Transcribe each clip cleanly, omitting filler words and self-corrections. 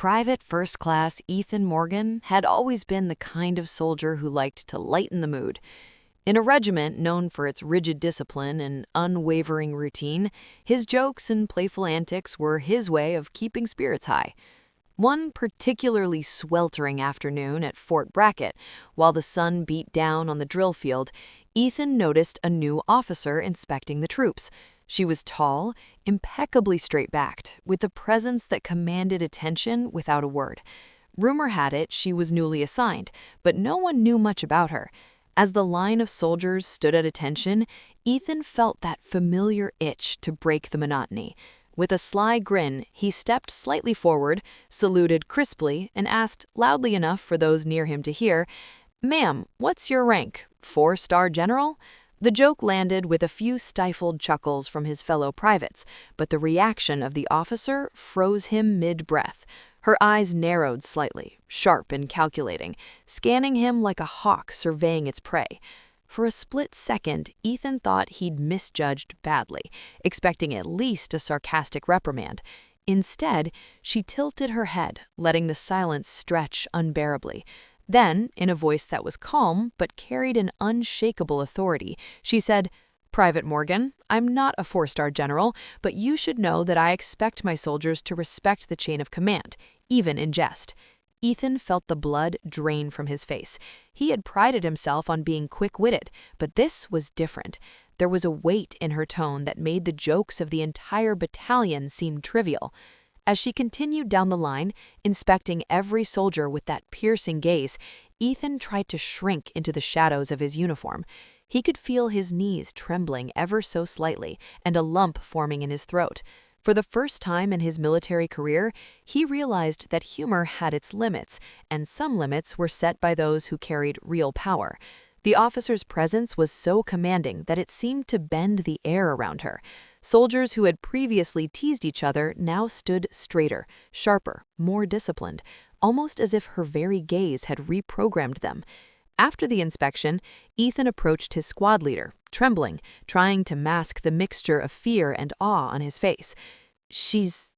Private First Class Ethan Morgan had always been the kind of soldier who liked to lighten the mood. In a regiment known for its rigid discipline and unwavering routine, his jokes and playful antics were his way of keeping spirits high. One particularly sweltering afternoon at Fort Brackett, while the sun beat down on the drill field, Ethan noticed a new officer inspecting the troops. She was tall, impeccably straight-backed, with a presence that commanded attention without a word. Rumor had it she was newly assigned, but no one knew much about her. As the line of soldiers stood at attention, Ethan felt that familiar itch to break the monotony. With a sly grin, he stepped slightly forward, saluted crisply, and asked loudly enough for those near him to hear, "Ma'am, what's your rank? 4-star general?" The joke landed with a few stifled chuckles from his fellow privates, but the reaction of the officer froze him mid-breath. Her eyes narrowed slightly, sharp and calculating, scanning him like a hawk surveying its prey. For a split second, Ethan thought he'd misjudged badly, expecting at least a sarcastic reprimand. Instead, she tilted her head, letting the silence stretch unbearably. Then, in a voice that was calm but carried an unshakable authority, she said, "Private Morgan, I'm not a 4-star general, but you should know that I expect my soldiers to respect the chain of command, even in jest." Ethan felt the blood drain from his face. He had prided himself on being quick-witted, but this was different. There was a weight in her tone that made the jokes of the entire battalion seem trivial. As she continued down the line, inspecting every soldier with that piercing gaze, Ethan tried to shrink into the shadows of his uniform. He could feel his knees trembling ever so slightly and a lump forming in his throat. For the first time in his military career, he realized that humor had its limits, and some limits were set by those who carried real power. The officer's presence was so commanding that it seemed to bend the air around her. Soldiers who had previously teased each other now stood straighter, sharper, more disciplined, almost as if her very gaze had reprogrammed them. After the inspection, Ethan approached his squad leader, trembling, trying to mask the mixture of fear and awe on his face. She's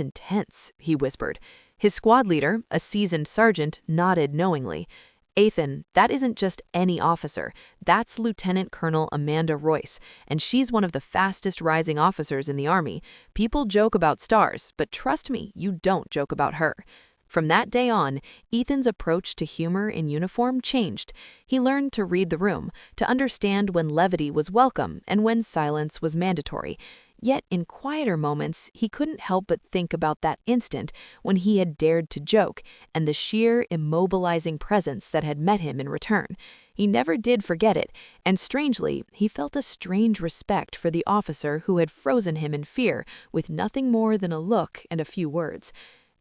intense," he whispered. His squad leader, a seasoned sergeant, nodded knowingly. "Ethan, that isn't just any officer. That's Lieutenant Colonel Amanda Royce, and she's one of the fastest rising officers in the Army. People joke about stars, but trust me, you don't joke about her." From that day on, Ethan's approach to humor in uniform changed. He learned to read the room, to understand when levity was welcome and when silence was mandatory. Yet in quieter moments, he couldn't help but think about that instant when he had dared to joke and the sheer immobilizing presence that had met him in return. He never did forget it, and strangely, he felt a strange respect for the officer who had frozen him in fear with nothing more than a look and a few words.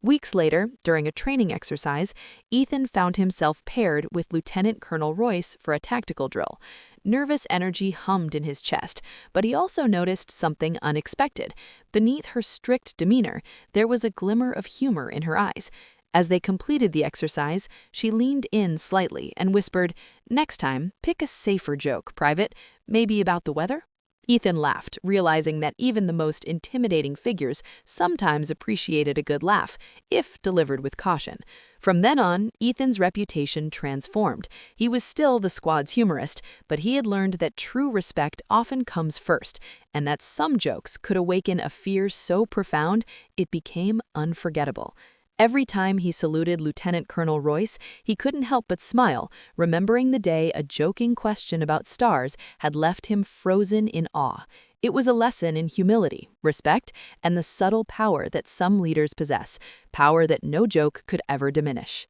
Weeks later, during a training exercise, Ethan found himself paired with Lieutenant Colonel Royce for a tactical drill. Nervous energy hummed in his chest, but he also noticed something unexpected. Beneath her strict demeanor, there was a glimmer of humor in her eyes. As they completed the exercise, she leaned in slightly and whispered, "Next time, pick a safer joke, Private. Maybe about the weather?" Ethan laughed, realizing that even the most intimidating figures sometimes appreciated a good laugh, if delivered with caution. From then on, Ethan's reputation transformed. He was still the squad's humorist, but he had learned that true respect often comes first, and that some jokes could awaken a fear so profound it became unforgettable. Every time he saluted Lieutenant Colonel Royce, he couldn't help but smile, remembering the day a joking question about stars had left him frozen in awe. It was a lesson in humility, respect, and the subtle power that some leaders possess, power that no joke could ever diminish.